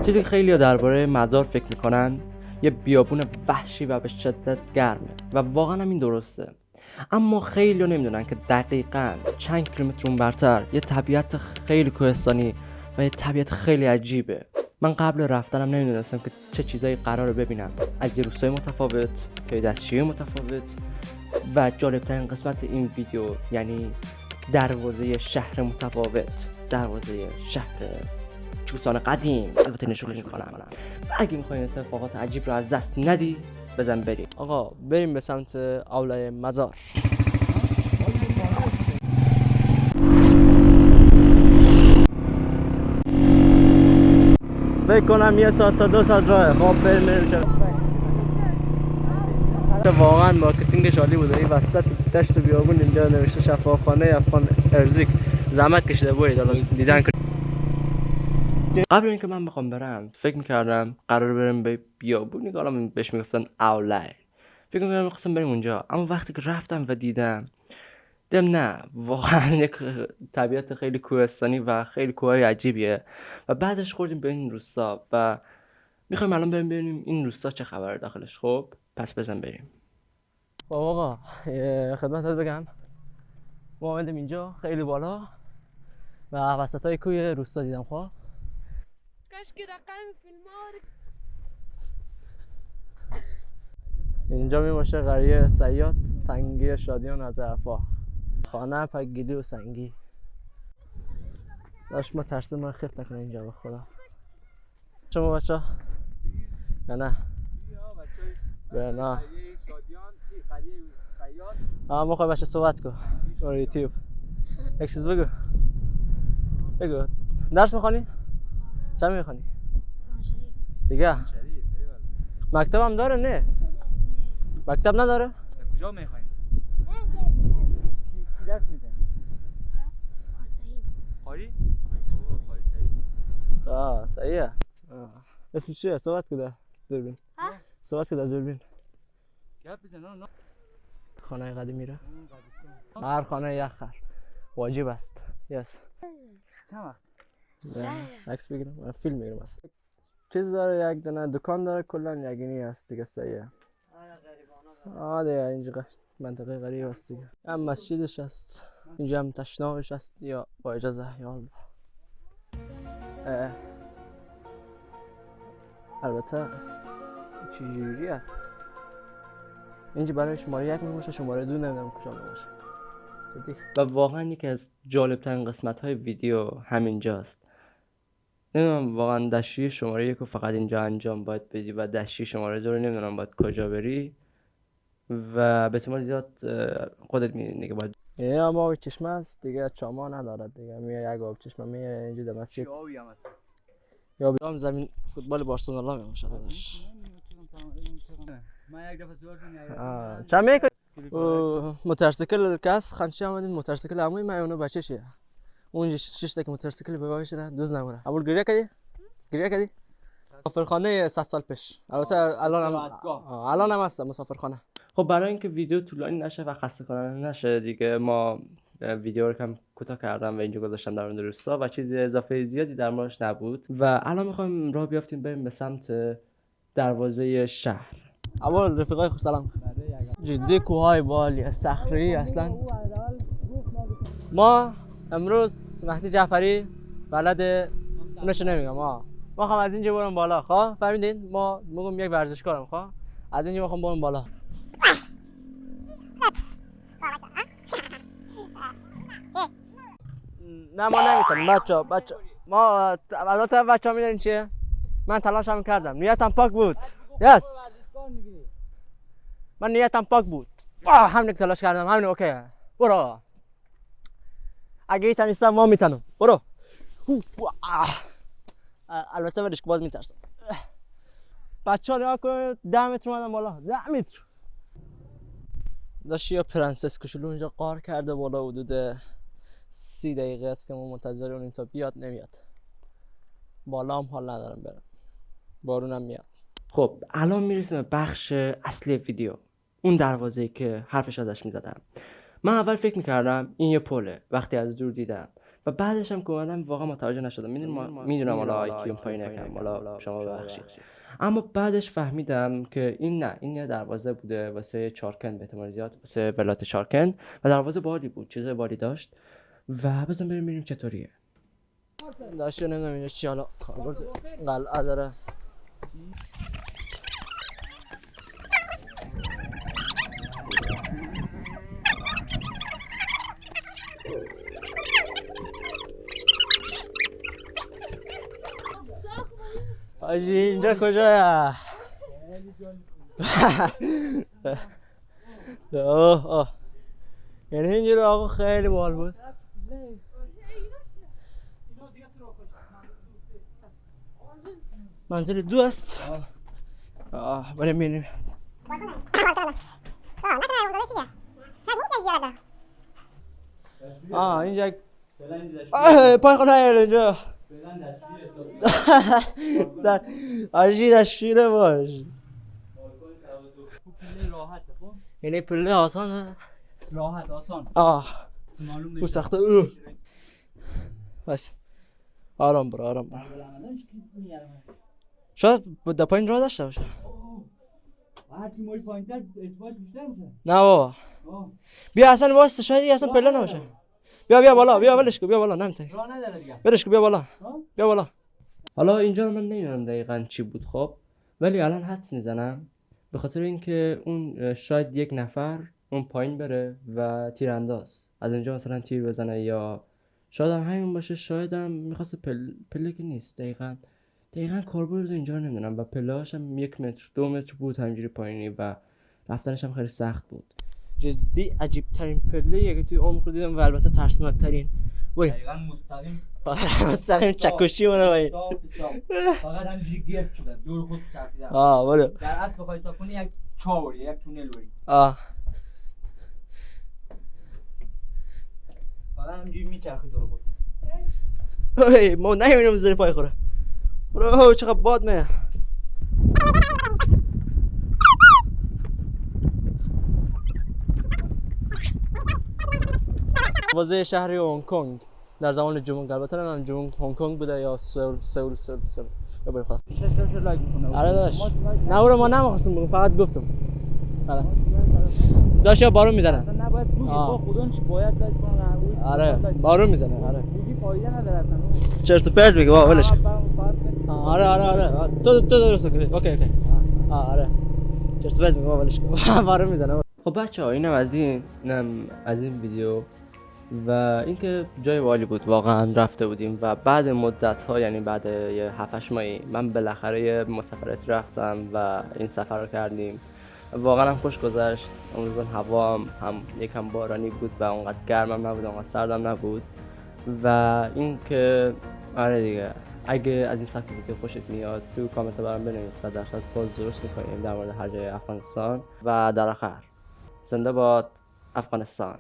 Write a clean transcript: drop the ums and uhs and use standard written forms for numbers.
چیزی که خیلی‌ها درباره مزار فکر میکنن یه بیابون وحشی و به شدت گرمه و واقعا هم این درسته. اما خیلی‌ها نمیدونن که دقیقاً چند کیلومتر اونورتر یه طبیعت خیلی کوهستانی و یه طبیعت خیلی عجیبه. من قبل رفتنم نمیدونستم که چه چیزایی قراره ببینم، از یه روستای متفاوت، پی دستشویی متفاوت و جالبترین قسمت این ویدیو یعنی دروازه شهر متفاوت، دروازه شهر چوسان قدیم. البته نشون میکنم و اگه میخواین اتفاقات عجیب رو از دست ندی بزن بریم. آقا بریم به سمت اولای مزار. فکر کنم 1 ساعت تا 2 ساعت راهه. خب بریم. واقعا مارکتینگش عالی بوده. این وسط دشت و بیابون اینجا نوشته شفاخانه افغان ارزیک. زحمت کشیده برید حالا دیدن. قبل اینکه من بخوام برم فکر میکردم قرار بریم به بیابونی که حالا بهش میگفتن اولای. فکر میکردم میخواستم بریم اونجا، اما وقتی که رفتم و دیدم نه واقعا یک طبیعت خیلی کوهستانی و خیلی کوههای عجیبیه. و بعدش خوردیم به این روستا و میخوایم الان بریم ببینیم این روستا چه خبره داخلش. خب پس بزن بریم. خب آقا خدمتت بگم ما اومدیم اینجا خیلی بالا و وسطای کوه روستا دیدم. خب اینجا میماشه قریه سیاد، تنگی شادیان از عرفا، خانه پگیلی و سنگی. داشت ما ترسیم ما خفت نکنه اینجا به خدا. شما بچه نه نه ما خواهی بچه صحبت کن برای یوتیوب. یک چیز بگو درس میخوانی؟ چه میخوانی؟ دیگه مکتب هم داره نه؟ مکتب نداره؟ کجا میخوایی؟ کی درس میده؟ قاری؟ قاری صحیحه. اسم چیه؟ صحبت کده دوربین. صحبت کده دوربین. گپ بزن. خانه قدیمی را هر خانه یخر واجب است. یس چند وقت؟ عکس بگیرم فیلم میگیرم. اصلا چیز داره یک دونه دکان داره کلا یگینی هست دیگه. صحیحه. دیگه اینجا منطقه غریب هست دیگه. هم مسجدش هست اینجا، هم تشنابش هست یا با اجازه یا الله. البته چجوری هست اینجا برای شماره 1 میموشه، شماره 2 نمیدونم کجا میموشه. و واقعا یکی از جالب ترین قسمت های ویدیو همینجاست. نمیدونم واقعا دستشویی شماره 1 رو فقط اینجا انجام باید بدی و دستشویی شماره 2 رو نمیدونم باید کجا بری و به احتمال زیاد خودت میدونی دیگه باید. اما آب چشمه است دیگه، چاما ندارد دیگه. میای یک آب چشمه میای اینجا در مسجد یا بیام زمین فوتبال بارسلونا میموشه داداش. من یک دفعه چه میکنی؟ موتورسیکل کس خانچه آمدیم. موتورسیکل عموی من اونو بچه‌شه اونجا 6 تا موتورسیکل به باش شدن دوز نمونه. اول گریه کردی مسافرخانه 100 سال پیش. البته الان هم هست مسافرخانه. خب برای اینکه ویدیو طولانی نشه و خسته کننده نشه دیگه ما ویدیو رو کم کوتاه کردم و اینجا گذاشتم در مورد روستا و چیزی اضافه زیادی در موردش نبود و الان میخوایم راه بیافتیم بریم به سمت دروازه شهر. اول رفیقای خوش سلام. جدی کوههای بالی صخره‌ای اصلا. ما امروز مهدی جعفری بلد اونش نمیگم. ما خواهم از اینجا برم بالا. خب فهمیدین ما میگم یک ورزشکارم. خب از اینجا میخوام برم بالا. نه ما نمیتونیم بچه ما البته بچه‌ها میدونین چیه، من تلاشم کردم، نیتم پاک بود. یس من نیتم پاک بود. همین تلاش کردم همین. اوکی برو. اگه ایتن نیستم ما میتونم. برو. البته ورش باز میترسم. بچه ها نیا کنید 10 متر اومدم بالا. 10 متر داشت. یا پرنسس کوچولو اونجا قار کرده بالا. حدود 30 دقیقه است که ما منتظر اونیم تا بیاد. نمیاد بالا. هم حال ندارم برم، بارونم میاد. خب الان میرسیم به بخش اصلی ویدیو، اون دروازه‌ای که حرفش ازش میزدم. من اول فکر میکردم این یه پله وقتی از دور دیدم و بعدش هم که اومدم واقعا متوجه نشدم. میدونم حالا آیکیو پایین یکم، حالا شما ببخشید. اما بعدش فهمیدم که این نه، این یه دروازه بوده واسه چارکن، به احتمال زیاد واسه ولات چارکن، و دروازه بالی بود، چیزای بالی داشت. و بزن بریم ببینیم چطوریه. داشته نمیدونم اینجا چی حالا کاربرد قلعه داره. آجی اینجا کجایا؟ اوه یعنی اینجوری آقا خیلی بال بود. منزل دو است. بریم ببینیم. اینجا پای خود هایل اینجا آجی دشتیره باش. یعنی پله آسانه؟ راحت آسان. معلوم او نیست. سخته. بس آرام برو. شاید در پایین راه داشته باشه. هرچی موی پایین‌تر ارتفاعش بیشتر میشه. نه بابا بیا اصلا واسه شاید یه اصلا پله نباشه. بیا بالا، بیا ولش کن، بیا بالا. نمیتونی راه نداره دیگه. ولش کن، بیا بالا. حالا اینجا رو من نمیدونم دقیقاً چی بود خب، ولی الان حدس میزنم به خاطر اینکه اون شاید یک نفر اون پایین بره و تیرانداز از اینجا مثلا تیر بزنه، یا شاید هم همین باشه، شاید هم میخواست پله که نیست. دقیقاً کاربرد اینجا رو نمیدونم. و پله‌هاش هم 1 متر 2 متر بود همینجوری پایینی و رفتنش هم خیلی سخت بود. جدی عجیب ترین پله که توی عمر دیدم و البته ترسناک ترین. دقیقاً مستقیم چکشی مونه باید. فقط همینجوری گرد شده دور خود چرخیدن. برو. در اصل بخوای حساب کنی یک چاوری، یک تونل بری. فقط همینجوری میچرخی دور خود. ما نمی‌بینیم زیر پای خوره. برو چقدر باد میه. دروازه شهر هنگ کنگ در زمان جمهوری، البته نمیدونم جمهوری هنگ کنگ بوده یا سئول. ببین خدا. چه لایک میکنه. آره داش. نه اون رو ما نمی‌خواستم بگم، فقط گفتم. آره. داش یا بارون میزنه. نباید بگی با خودش باید لایک کنه. آره بارون میزنه. آره. بگی فایده نداره اصلا. چرت و پرت میگه بابا ولش کن. آره تو درست کنی. اوکی. آره چرت و پرت میگه بابا ولش کن. بارون میزنه. خب بچه‌ها اینم از این ویدیو. و اینکه جای والی بود، واقعا رفته بودیم و بعد مدت ها، یعنی بعد یه 7-8 ماهی من بالاخره یه مسافرت رفتم و این سفر رو کردیم. واقعا هم خوش گذشت. اون روز هوا هم یکم بارانی بود و اونقدر گرمم نبود، اونقدر سردم نبود. و اینکه آره دیگه، اگه از این سبک ویدیو خوشت میاد تو کامنت برام بنویس، 100% باز درست میکنیم در مورد هر جای افغانستان. و در آخر زنده باد افغانستان.